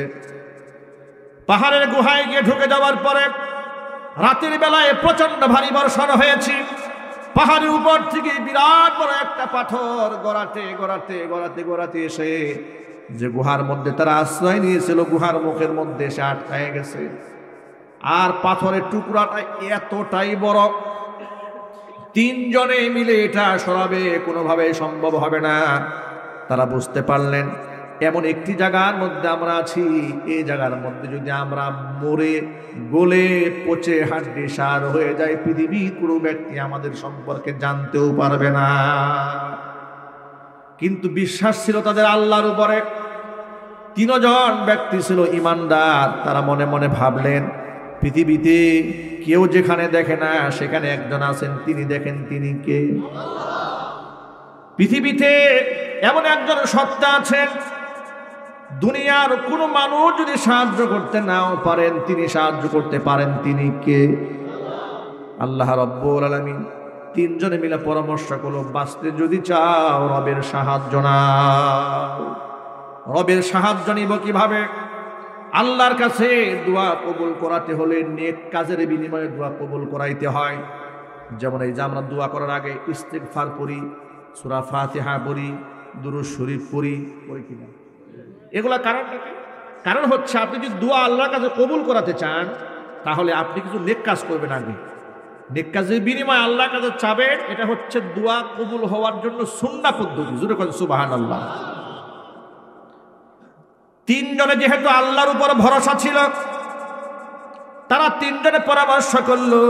পাহাড়ের গুহায় গিয়ে ঢুকে যাওয়ার পরে রাতের বেলায় প্রচন্ড ভারী বর্ষণ হয়েছে। পাহাড়ের উপর থেকে বিরাট বড় একটা পাথর গড়াতে গড়াতে গড়াতে গড়াতে এসে যে গুহার মধ্যে তারা আশ্রয় নিয়েছিল, গুহার মুখের মধ্যে এসে আটকায় গেছে। আর পাথরের টুকরাটা এতটাই বড়, 3 জনে মিলে এটা সরাবে কোনোভাবে সম্ভব হবে না। তারা বুঝতে পারলেন এমন একটি জায়গার মধ্যে আমরা আছি, এই জায়গার মধ্যে যদি আমরা মরে গলে পচে হাড্ডি সার হয়ে যায়, পৃথিবীর কোনো ব্যক্তি আমাদের সম্পর্কে জানতেও পারবে না। কিন্তু বিশ্বাস ছিল তাদের আল্লাহর উপরে। 3 জন ব্যক্তি ছিল ইমানদার। তারা মনে মনে ভাবলেন, পৃথিবীতে কেউ যেখানে দেখে না সেখানে একজন আছেন, তিনি দেখেন, তিনি কে? পৃথিবীতে এমন একজন সত্তা আছেন, দুনিয়ার কোনো মানুষ যদি সাহায্য করতে নাও পারেন, তিনি সাহায্য করতে পারেন, তিনি কে? আল্লাহ রাব্বুল আলামিন। 3 জনে মিলে পরামর্শ করলো, বাঁচতে যদি চাও রবের সাহায্য নাও। রবের সাহায্য নিব কিভাবে? আল্লাহর কাছে দোয়া কবুল করাতে হলে নেক কাজের বিনিময়ে দোয়া কবুল করাইতে হয়। যেমন এই যে আমরা দোয়া করার আগে ইস্তিগফার পড়ি, সূরা ফাতিহা পড়ি, দুরূদ শরীফ পড়ি কিনা? এগুলা কারণটা কি? কারণ হচ্ছে আপনি যদি দোয়া আল্লাহর কাছে কবুল করাতে চান, তাহলে আপনি কিছু নেক কাজ করবেন আগে। নেক কাজের বিনিময়ে আল্লাহর কাছে চাবেন, এটা হচ্ছে দোয়া কবুল হওয়ার জন্য সুন্নাহ পদ্ধতি। জোরে বলেন সুবহানাল্লাহ। 3 জনে যেহেতু আল্লাহর উপর ভরসা ছিল, তারা 3 জনে পরামর্শ করলো,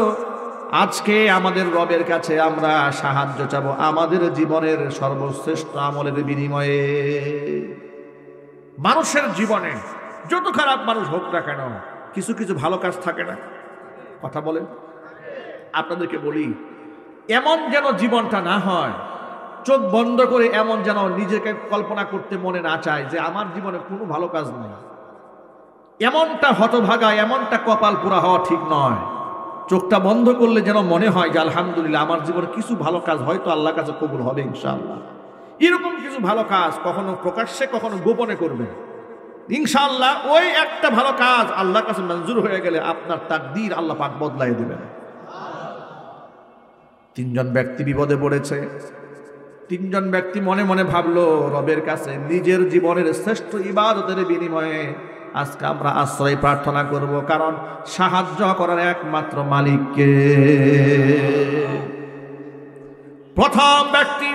আজকে আমাদের রবের কাছে আমরা সাহায্য চাবো আমাদের জীবনের সর্বশ্রেষ্ঠ আমলের বিনিময়ে। মানুষের জীবনে যত খারাপ মানুষ হোক না কেন, কিছু কিছু ভালো কাজ থাকে না? কথা বলেন। আপনাদেরকে বলি, এমন যেন জীবনটা না হয়, চোখ বন্ধ করে এমন যেন নিজেকে কল্পনা করতে মনে না চায় যে আমার জীবনে কোনো ভালো কাজ নেই। এমনটা হতভাগা, এমনটা কপাল পোড়া হওয়া ঠিক নয়। চোখটা বন্ধ করলে যেন মনে হয় যে আলহামদুলিল্লাহ আমার জীবনে কিছু ভালো কাজ হয়তো আল্লাহর কাছে কবুল হবে ইনশাআল্লাহ। এরকম কিছু ভালো কাজ কখনো প্রকাশ্যে কখনো গোপনে করবেন, ইনশাআল্লাহ ওই একটা ভালো কাজ আল্লাহর কাছে মঞ্জুর হয়ে গেলে আপনার তাকদীর আল্লাহ পাক বদলাই দেবেন। 3 জন ব্যক্তি বিপদে পড়েছে। 3 জন ব্যক্তি মনে মনে ভাবলো, রবের কাছে নিজের জীবনের শ্রেষ্ঠ ইবাদতের বিনিময়ে আজকে আমরা আশ্রয় প্রার্থনা করব, কারণ সাহায্য করার একমাত্র মালিককে। প্রথম ব্যক্তি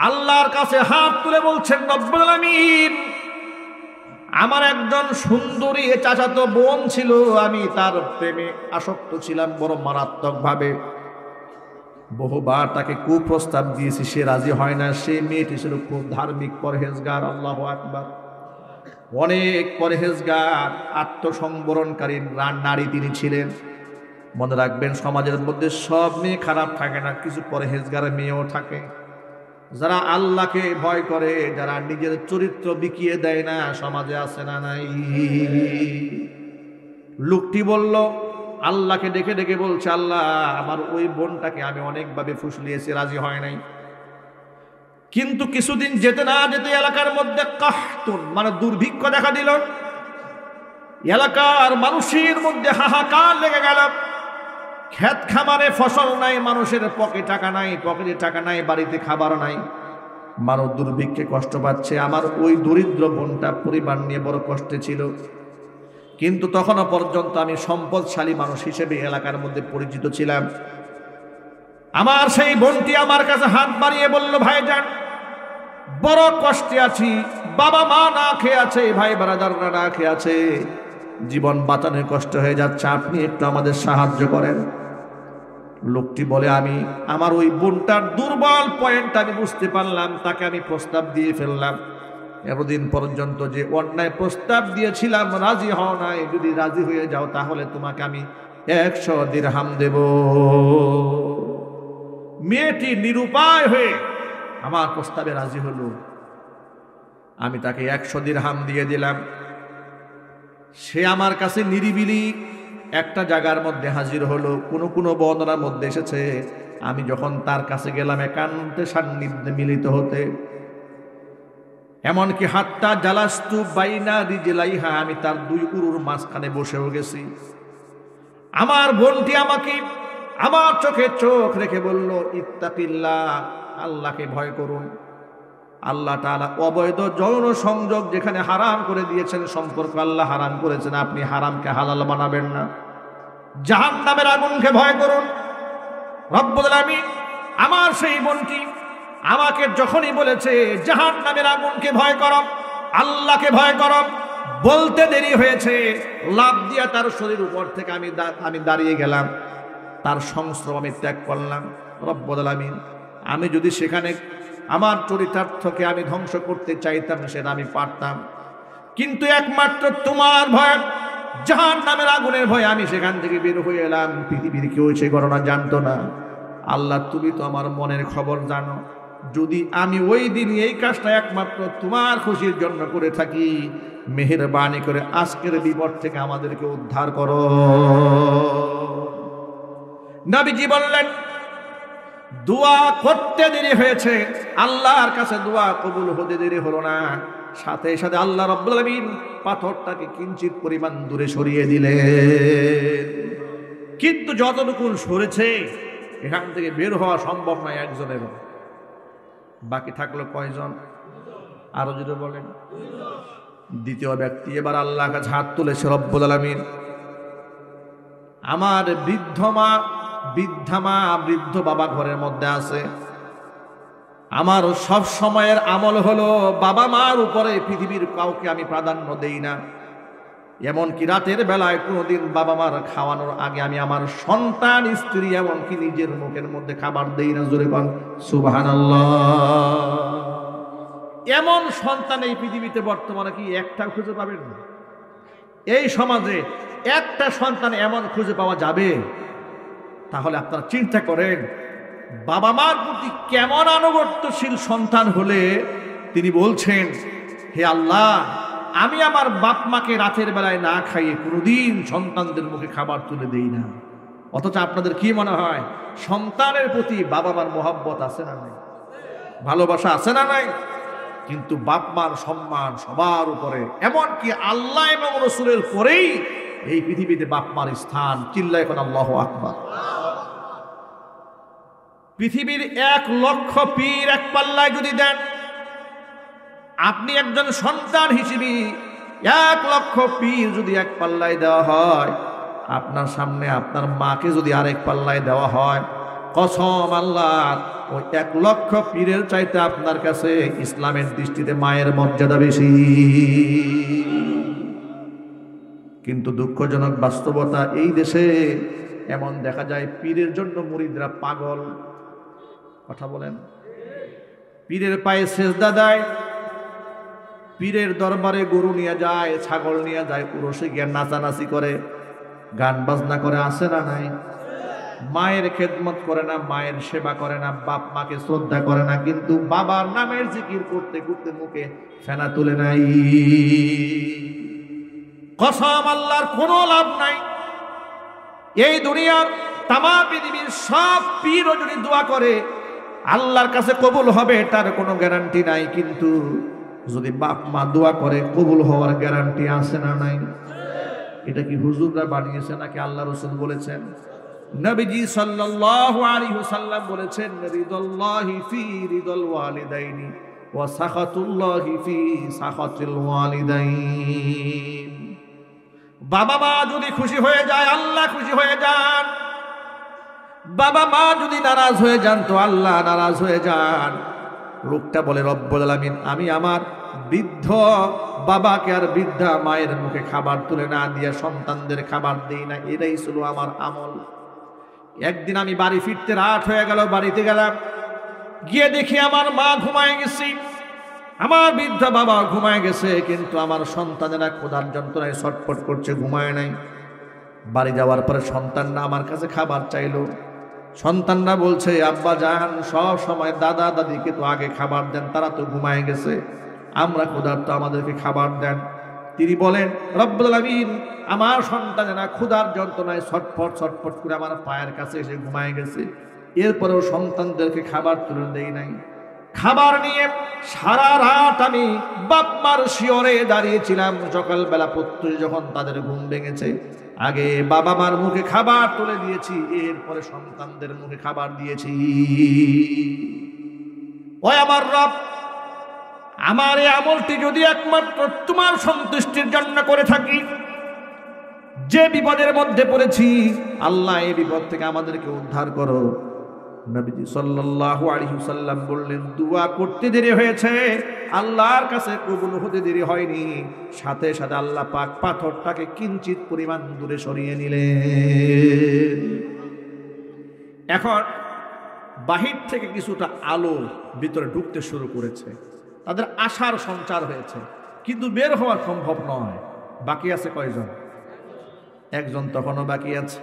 আল্লাহর কাছে হাত তুলে বলছেন, রব্বুল আলামিন, আমার একজন সুন্দরী চাচাতো বোন ছিল, আমি তার প্রেমে আসক্ত ছিলাম বড় মারাত্মকভাবে। বহুবার তাকে কুপ্রস্তাব দিয়েছি, সে রাজি হয় না। সেই মেয়েটি ছিল খুব ধার্মিক, পরহেজগার, আল্লাহু আকবার, অনেক পরহেজগার, আত্মসংবরণকারী নারী তিনি ছিলেন। মনে রাখবেন, সমাজের মধ্যে সব মেয়ে খারাপ থাকে না, কিছু পরহেজগার মেয়েও থাকে, যারা আল্লাহকে ভয় করে, যারা নিজের চরিত্র বিকিয়ে দেয় না, সমাজে আছে না নাই? লোকটি বলল, আল্লাহকে ডেকে ডেকে বলছে, আল্লাহ আমার ওই বোনটাকে আমি অনেকভাবে ফুসলিয়েছি, রাজি হয় নাই। কিন্তু কিছুদিন যেতে না যেতে এলাকার মধ্যে কাহতুন মানে দুর্ভিক্ষ দেখা দিল। এলাকার মানুষের মধ্যে হাহাকার লেগে গেল। ক্ষেত খামারে ফসল নাই, মানুষের পকেটে টাকা নাই, বাড়িতে খাবার নাই, মানুষ দুর্ভিক্ষে কষ্ট পাচ্ছে। আমার ওই দরিদ্র বোনটা পরিবার নিয়ে বড় কষ্টে ছিল, কিন্তু তখনও পর্যন্ত আমি সম্পদশালী মানুষ হিসেবে এলাকার মধ্যে পরিচিত ছিলাম। আমার সেই বোনটি আমার কাছে হাত বাড়িয়ে বলল, ভাইজান বড় কষ্টে আছি, বাবা মা না খেয়ে আছে, ভাই ব্রাদাররা না খেয়ে আছে, জীবন বাঁচানোর কষ্ট হয়ে যাচ্ছে, আপনি একটু আমাদের সাহায্য করেন। লোকটি বলে, আমি আমার ওই বোনটার দুর্বল পয়েন্ট আমি বুঝতে পারলাম, তাকে আমি প্রস্তাব দিয়ে ফেললাম। এতদিন পর্যন্ত যে অন্যায় প্রস্তাব দিয়েছিলাম রাজি হও নাই, যদি রাজি হয়ে যাও তাহলে তোমাকে আমি 100 দিরহাম দেব। মেয়েটি নিরুপায় হয়ে আমার প্রস্তাবে রাজি হলো। আমি তাকে 100 দিরহাম দিয়ে দিলাম। সে আমার কাছে নিরিবিলি একটা জায়গার মধ্যে হাজির হলো। কোনো বর্ণনার মধ্যে এসেছে আমি যখন তার কাছে গেলাম একান্তে সান্নিধ্যে মিলিত হতে, এমনকি হাত্তা জালাস্তু বাইনা রিজলাইহা, আমি তার 2 উরুর মাঝখানে বসেও গেছি। আমার বোনটি আমাকে আমার চোখে চোখ রেখে বলল, ইত্তাকিল্লাহ, আল্লাহকে ভয় করুন। আল্লাহ তাআলা অবৈধ যৌন সংযোগ যেখানে হারাম করে দিয়েছেন, সম্পর্ক আল্লাহ হারাম করেছেন, আপনি হারামকে হালাল বানাবেন না। জাহান্নামের আগুনকে ভয় করুন। রব্বুল আলামিন আমার সেই বোনটি আমাকে যখনই বলেছে জাহান্নামের আগুনকে ভয় করো, আল্লাহকে ভয় করো, বলতে দেরি হয়েছে, লাফ দিয়া তার শরীর উপর থেকে আমি দাঁড়িয়ে গেলাম, তার সংস্রব আমি ত্যাগ করলাম। রব্বুল আলামিন আমি যদি সেখানে আমার চরিতার্থকে আমি ধ্বংস করতে চাইতাম সেটা আমি পারতাম, কিন্তু একমাত্র তোমার ভয়, জাহান্নামের আগুনের ভয় আমি সেখান থেকে বের হয়ে এলাম। পৃথিবীর কেউ সে ঘটনা জানতো না। আল্লাহ তুমি তো আমার মনের খবর জানো, যদি আমি ওই দিন এই কাজটা একমাত্র তোমার খুশির জন্য করে থাকি, মেহেরবানি করে আজকের বিপদ থেকে আমাদেরকে উদ্ধার করো। নবীজি বললেন, দোয়া করতে দেরি হয়েছে, আল্লাহর কাছে দোয়া কবুল হতে দেরি হলো না। সাথে সাথে আল্লাহ রাব্বুল আলামিন পাথরটাকে কিঞ্চিত পরিমাণ দূরে সরিয়ে দিলেন। কিন্তু যতটুকু সরেছে এখান থেকে বের হওয়া সম্ভব নয় একজনের, বাকি থাকলো কয়জন? আরো যদি বলেন। দ্বিতীয় ব্যক্তি এবার আল্লাহর কাছে হাত তুলেছে, রব্বুল আলামিন আমার বৃদ্ধ বাবা ঘরের মধ্যে আছে, আমার সব সময়ের আমল হলো বাবা মার উপরে পৃথিবীর কাউকে আমি প্রাধান্য দেই না। এমনকি রাতের বেলায় কোনোদিন বাবা মার খাওয়ানোর আগে আমি আমার সন্তান, স্ত্রী, এমনকি নিজের মুখের মধ্যে খাবার দেই না। জোরে বল সুবহানাল্লাহ। এমন সন্তান এই পৃথিবীতে বর্তমানে কি একটা খুঁজে পাবেন না? এই সমাজে একটা সন্তান এমন খুঁজে পাওয়া যাবে? তাহলে আপনারা চিন্তা করেন বাবা মার প্রতি কেমন আনুগত্যশীল সন্তান হলে তিনি বলছেন, হে আল্লাহ, আমি আমার বাপ মাকে রাতের বেলায় না খাইয়ে কোনোদিন সন্তানদের মুখে খাবার তুলে দেই না। অথচ আপনাদের কি মনে হয় সন্তানের প্রতি বাবা মার মোহাব্বত আছে না নাই? ভালোবাসা আছে না নাই? কিন্তু বাপ মার সম্মান সবার উপরে, এমনকি আল্লাহ এবং রাসূলের পরেই এই পৃথিবীতে বাপ মার স্থান। চিল্লায় এখন আল্লাহু আকবার। পৃথিবীর 1 লক্ষ পীর এক পাল্লায় যদি দেন, আপনি একজন সন্তান হিসেবে 1 লক্ষ পীর যদি এক পাল্লায় দেওয়া হয়, আপনার সামনে আপনার মাকে যদি আরেক পাল্লায় দেওয়া হয়, কসম আল্লাহ, ওই 1 লক্ষ পীরের চাইতে আপনার কাছে ইসলামের দৃষ্টিতে মায়ের মর্যাদা বেশি। কিন্তু দুঃখজনক বাস্তবতা, এই দেশে এমন দেখা যায় পীরের জন্য মুরিদরা পাগল। কথা বলেন। পীরের পায়ে সেজদা দেয়, পীরের দরবারে গরু নিয়ে যায়, ছাগল নিয়ে যায়, উরসে গিয়ে নাচানাচি করে, গান বাজনা করে, আসে না নাই? মায়ের খেদমত করে না, মায়ের সেবা করে না, বাপ মাকে শ্রদ্ধা করে না, কিন্তু বাবার নামের জিকির করতে করতে মুখে ফেনা তুলে নাই। কসম আল্লাহর কোনো লাভ নাই। এই দুনিয়ার তামাম পৃথিবীর সব পীরও যদি দোয়া করে আল্লাহর কাছে কবুল হবে তার কোনো গ্যারান্টি নাই, কিন্তু যদি বাপ মা দোয়া করে কবুল হওয়ার গ্যারান্টি আছে না নাই? এটা কি হুজুররা বানিয়েছে নাকি আল্লাহ রাসূল বলেছেন? নবীজি সাল্লাল্লাহু আলাইহি ওয়াসাল্লাম বলেছেন, রিদাল্লাহি ফি রিদাল ওয়ালিদাইনি ওয়া সাখাতুল্লাহি ফি সাখাতিল ওয়ালিদাইন। বাবা মা যদি খুশি হয়ে যায় আল্লাহ খুশি হয়ে যান, বাবা মা যদি নারাজ হয়ে যান তো আল্লাহ নারাজ হয়ে যান। লোকটা বলে, রব্বুল আলামিন আমি আমার বৃদ্ধ বাবাকে আর বৃদ্ধা মায়ের মুখে খাবার তুলে না দিয়ে সন্তানদের খাবার দেই না, এটাই ছিল আমার আমল। একদিন আমি বাড়ি ফিরতে রাত হয়ে গেল, বাড়িতে গেলাম, গিয়ে দেখি আমার মা ঘুমায় গেছে, আমার বৃদ্ধ বাবা ঘুমায় গেছে, কিন্তু আমার সন্তানেরা ক্ষুধার যন্ত্রণায় ছটফট করছে, ঘুমায় নাই। বাড়ি যাওয়ার পরে সন্তানরা আমার কাছে খাবার চাইলো। সন্তানরা বলছে, আব্বা জান সব সময় দাদা দাদিকে তো আগে খাবার দেন, তারা তো ঘুমায় গেছে। আমরা ক্ষুধার্ত, আমাদেরকে খাবার দেন। তিনি বলেন, রব্বুল আলামিন আমার সন্তানেরা ক্ষুধার যন্ত্রণায় ছটফট ছটফট করে আমার পায়ের কাছে এসে ঘুমায় গেছে, এরপরেও সন্তানদেরকে খাবার তুলে দেই নাই। খাবার নিয়ে সারা রাত আমি বাপ-মার শিয়রে দাঁড়িয়েছিলাম। সকালবেলা প্রত্যুষ যখন তাদের ঘুম ভেঙেছে, আগে বাবা মার মুখে খাবার তুলে দিয়েছি, এরপরে সন্তানদের মুখে খাবার দিয়েছি। ওই আমার রব, আমার এই আমলটি যদি একমাত্র তোমার সন্তুষ্টির জন্য করে থাকি, যে বিপদের মধ্যে পড়েছি আল্লাহ এই বিপদ থেকে আমাদেরকে উদ্ধার করো। নবীজি সাল্লাল্লাহু আলাইহি ওয়াসাল্লাম বললেন, দোয়া করতে দেরি হয়েছে, আল্লাহর কাছে কবুল হতে দেরি হয়নি। সাথে সাথে আল্লাহ পাক পাথরটাকে কিঞ্চিত পরিমাণ দূরে সরিয়ে নিলেন। এখন বাহির থেকে কিছুটা আলো ভিতরে ঢুকতে শুরু করেছে, তাদের আশার সঞ্চার হয়েছে, কিন্তু বের হওয়া সম্ভব নয়। বাকি আছে কয়জন? একজন তখনও বাকি আছে।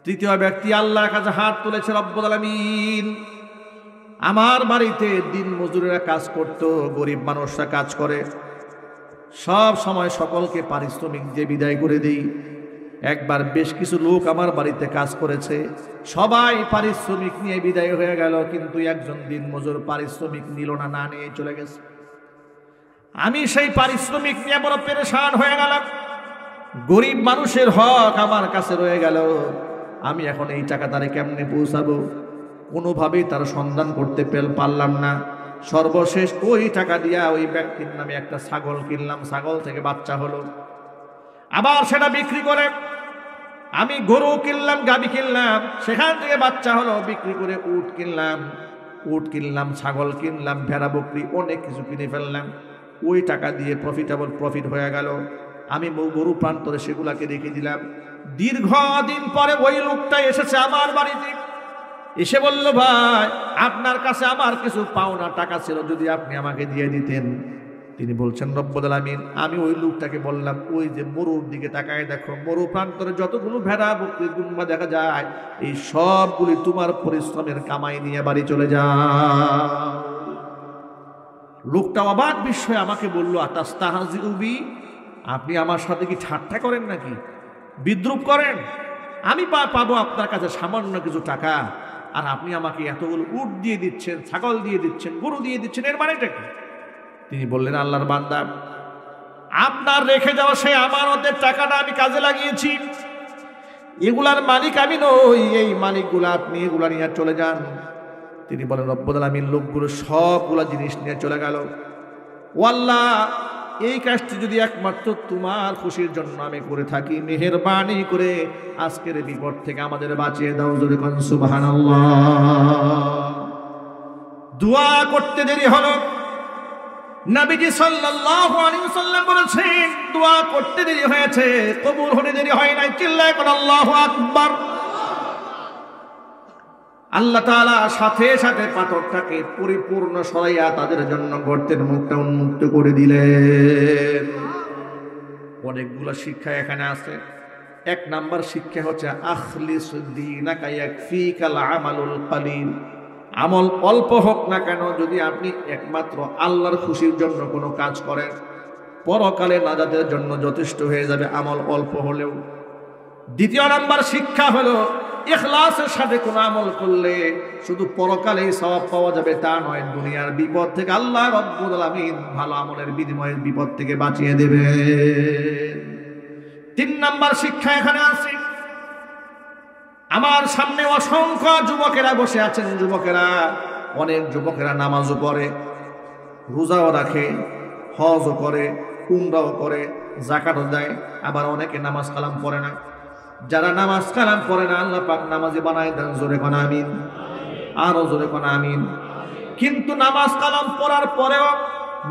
তৃতীয় ব্যক্তি আল্লাহর কাছে হাত তুলেছে, রব্বুল আলামিন আমার বাড়িতে দিন মজুরেরা কাজ করত, গরিব মানুষরা কাজ করে, সব সময় সকলকে পারিশ্রমিক দিয়ে বিদায় করে দিই। একবার বেশ কিছু লোক আমার বাড়িতে কাজ করেছে, সবাই পারিশ্রমিক নিয়ে বিদায় হয়ে গেল, কিন্তু একজন দিন মজুর পারিশ্রমিক নিল না, না নিয়ে চলে গেছে। আমি সেই পারিশ্রমিক নিয়ে বড় পেরেশান হয়ে গেলাম। গরিব মানুষের হক আমার কাছে রয়ে গেল, আমি এখন এই টাকা তারে কেমনে পৌঁছাবো? কোনোভাবেই তার সন্ধান করতে পারলাম না। সর্বশেষ ওই টাকা দিয়া ওই ব্যক্তির নামে একটা ছাগল কিনলাম, ছাগল থেকে বাচ্চা হলো, আবার সেটা বিক্রি করে আমি গরু কিনলাম, গাভী কিনলাম, সেখান থেকে বাচ্চা হলো, বিক্রি করে উট কিনলাম, ছাগল কিনলাম, ভেড়া বকরি, অনেক কিছু কিনে ফেললাম। ওই টাকা দিয়ে প্রফিট হয়ে গেল। আমি গরু প্রান্তরে সেগুলাকে রেখে দিলাম। দীর্ঘদিন পরে ওই লোকটা এসেছে আমার বাড়িতে, এসে বলল, ভাই আপনার কাছে আমার কিছু পাওনা টাকা ছিল, যদি আপনি আমাকে দিয়ে দিতেন। তিনি বলছেন, রব্বুল আলামিন আমি ওই লোকটাকে বললাম, ওই যে মরুর দিকে তাকায় দেখো, মরু প্রান্তরে যতগুলো ভেড়া বকরি দুম্বা দেখা যায়, এই সবগুলি তোমার পরিশ্রমের কামাই নিয়ে বাড়ি চলে যায়। লোকটা অবাক বিস্ময়ে আমাকে বলল, আতাস্তাহজিউ বি, আপনি আমার সাথে কি ঠাট্টা করেন নাকি, বিদ্রুপ করেন? আমি পাবো আপনার কাছে সামান্য কিছু টাকা, আর আপনি আমাকে এতগুলো উট দিয়ে দিচ্ছেন, ছাগল দিয়ে দিচ্ছেন, গরু দিয়ে দিচ্ছেন, এর মানেটা কি? তিনি বললেন, আল্লাহর বান্দা, আপনার রেখে যাওয়া সেই আমানতের টাকাটা আমি কাজে লাগিয়েছি, এগুলার মালিক আমি নই, এই মালিকগুলা আপনি, এগুলা নিয়ে চলে যান। তিনি বলেন, রব্বুল আলামিন লোকগুলো সবগুলা জিনিস নিয়ে চলে গেল। ও আল্লাহ, এই কাজটি যদি একমাত্র তোমার খুশির জন্য আমি করে থাকি, মেহেরবানি করে আজকের বিপদ থেকে আমাদের বাঁচিয়ে দাও। জোরে কোন সুবহানাল্লাহ। দোয়া করতে দেরি হলো। নবীজি সাল্লাল্লাহু আলাইহি ওয়াসাল্লাম বলেছেন, দোয়া করতে দেরি হয়েছে, কবুল হতে দেরি হয় নাই। চিল্লায় কোন আল্লাহু আকবার। আল্লাহ তাআলা সাথে সাথে পাথরটাকে পরিপূর্ণ সরাইয়া তাদের জন্য গর্তের মুখটা উন্মুক্ত করে দিলেন। অনেকগুলো শিক্ষা এখানে আছে। এক নাম্বার শিক্ষা হচ্ছে, আখলিস দীনাকা ইয়াকফিকাল আমালুল কালিল। আমল অল্প হোক না কেন, যদি আপনি একমাত্র আল্লাহর খুশির জন্য কোনো কাজ করেন, পরকালে নাজাতের জন্য যথেষ্ট হয়ে যাবে, আমল অল্প হলেও। দ্বিতীয় নাম্বার শিক্ষা হলো, ইখলাসের সাথে কোনো আমল করলে শুধু পরকালেই সওয়াব পাওয়া যাবে তা নয়, দুনিয়ার বিপদ থেকে আল্লাহ রব্বুল আলামিন ভালো আমলের বিনিময়ে বিপদ থেকে বাঁচিয়ে দেবে। তিন নাম্বার শিক্ষা এখানে আছে। আমার সামনে অসংখ্য যুবকেরা বসে আছেন। যুবকেরা, অনেক যুবকেরা নামাজও পড়ে, রোজাও রাখে, হজও করে, উমরাও করে, যাকাতও দেয়, আবার অনেকে নামাজ কালাম পড়ে না। যারা নামাজ কালাম পড়ে না, আল্লাহ পাক নামাজি বানায় দেন। জোরে কোন আমিন, আরো জোরে কোন আমিন। কিন্তু নামাজ কালাম পড়ার পরেও,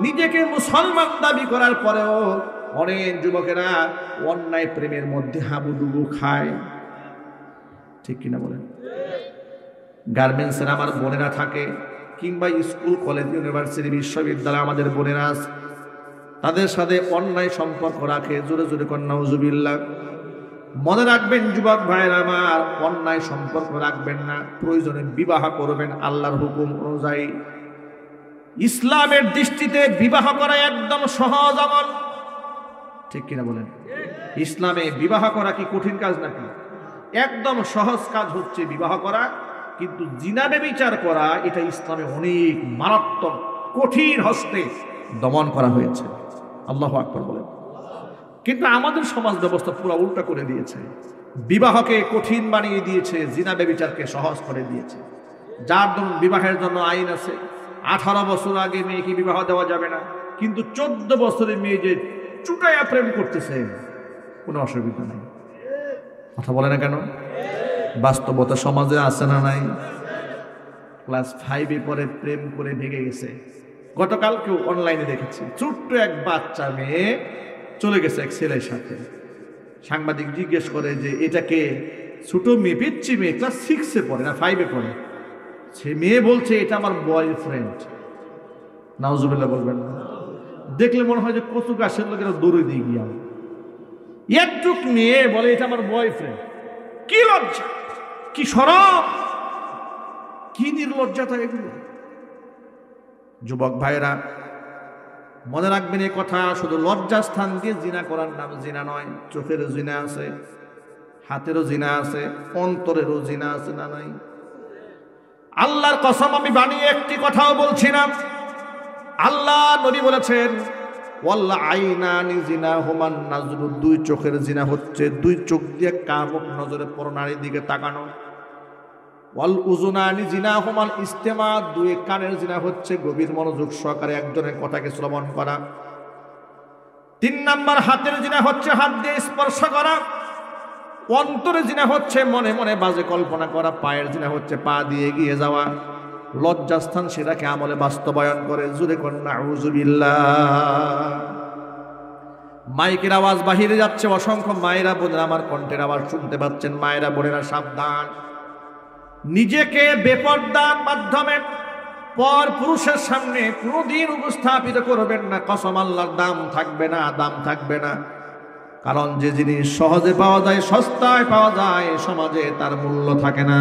নিজেকে মুসলমান দাবি করার পরেও অনেক যুবকেরা অন্যায় প্রেমের মধ্যে হাবুডুবু খায়। ঠিক কিনা বলেন? গার্মেন্টসের আমার বোনেরা থাকে, কিংবা স্কুল, কলেজ, ইউনিভার্সিটি, বিশ্ববিদ্যালয় আমাদের বোনেরা আছে, তাদের সাথে অন্যায় সম্পর্ক রাখে। জোরে জোরে কোন নাউজুবিল্লাহ। মনে রাখবেন যুবক ভাইয়েরা আমার, অন্যায় সম্পর্ক রাখবেন না, প্রয়োজনে বিবাহ করবেন আল্লাহর হুকুম অনুযায়ী। ইসলামের দৃষ্টিতে বিবাহ করা একদম সহজ আমল, ঠিক কিনা বলেন? ইসলামে বিবাহ করা কি কঠিন কাজ নাকি? একদম সহজ কাজ হচ্ছে বিবাহ করা, কিন্তু জিনা ব্যভিচার করা এটা ইসলামে অনেক মারাত্মক কঠিন হস্তে দমন করা হয়েছে। আল্লাহু আকবার বলেন। কিন্তু আমাদের সমাজ ব্যবস্থা পুরো উল্টা করে দিয়েছে, বিবাহকে কঠিন বানিয়ে দিয়েছে, জিনা ব্যভিচারকে সহজ করে দিয়েছে। যার ধরুন বিবাহের জন্য আইন আছে, 18 বছর আগে মেয়েকে বিবাহ দেওয়া যাবে না, কিন্তু 14 বছরের মেয়ে যে চুটাইয়া প্রেম করতেছে কোনো অসুবিধা নেই। কথা বলে না কেন? বাস্তবতা সমাজে আছে না নাই? ক্লাস 5-এ পরে প্রেম করে ভেঙে গেছে। গতকালকেও অনলাইনে দেখেছি, ছোট্ট এক বাচ্চা মেয়ে চলে গেছে এক ছেলের সাথে। সাংবাদিক জিজ্ঞেস করে যে এটাকে ছোট মেয়ে, পিচ্ছি মেয়ে, ক্লাস 6-এ পড়ে না 5-এ পড়ে, সে মেয়ে বলছে এটা আমার বয়ফ্রেন্ড। নাউজুবিল্লাহ বলবেন না? দেখলে মনে হয় যে কচু গাছের লোকেরা দৌড়ে দিয়ে গিয়া একটুক মেয়ে বলে এটা আমার বয়ফ্রেন্ড। কি লজ্জা, কি শরম, কি নির্লজ্জাতা এগুলো! যুবক ভাইরা মনে রাখবেন এই কথা, শুধু লজ্জাস্থান দিয়ে জিনা করার নাম জিনা নয়। চোখেরও জিনা আছে, হাতেরও জিনা আছে, অন্তরেরও জিনা আছে, না নাই? আল্লাহর কসম আমি বানিয়ে একটি কথাও বলছি না। আল্লাহ নবী বলেছেন ওয়াল্লা আইনানি জিনাহুমান নাজরু, দুই চোখের জিনা হচ্ছে দুই চোখ দিয়ে কামুক নজরে পরনারীর দিকে তাকানো। ওয়াল উযুনানি জিনাহুমাল ইস্তেমা, দুই কানের জিনা হচ্ছে গভীর মনোযোগ সহকারে একজনের কথাকে শ্রবণ করা। 3 নাম্বার হাতের জিনা হচ্ছে হাত দিয়ে স্পর্শ করা। অন্তরের জিনা হচ্ছে মনে মনে বাজে কল্পনা করা। পায়ের জিনা হচ্ছে পা দিয়ে এগিয়ে যাওয়া। লজ্জাস্থান সেটাকে আমলে বাস্তবায়ন করে। জুরে কন্যা আউযুবিল্লাহ। মাইকের আওয়াজ বাহিরে যাচ্ছে, অসংখ্য মায়েরা বোনেরা আমার কণ্ঠের আওয়াজ শুনতে পাচ্ছেন। মায়েরা বোনেরা সাবধান, নিজেকে বেপরদার মাধ্যমে পর পুরুষের সামনে কোনোদিন উপস্থাপিত করবেন না। কসম আল্লাহর দাম থাকবে না, দাম থাকবে না। কারণ যে জিনিস সহজে পাওয়া যায়, সস্তায় পাওয়া যায়, সমাজে তার মূল্য থাকে না।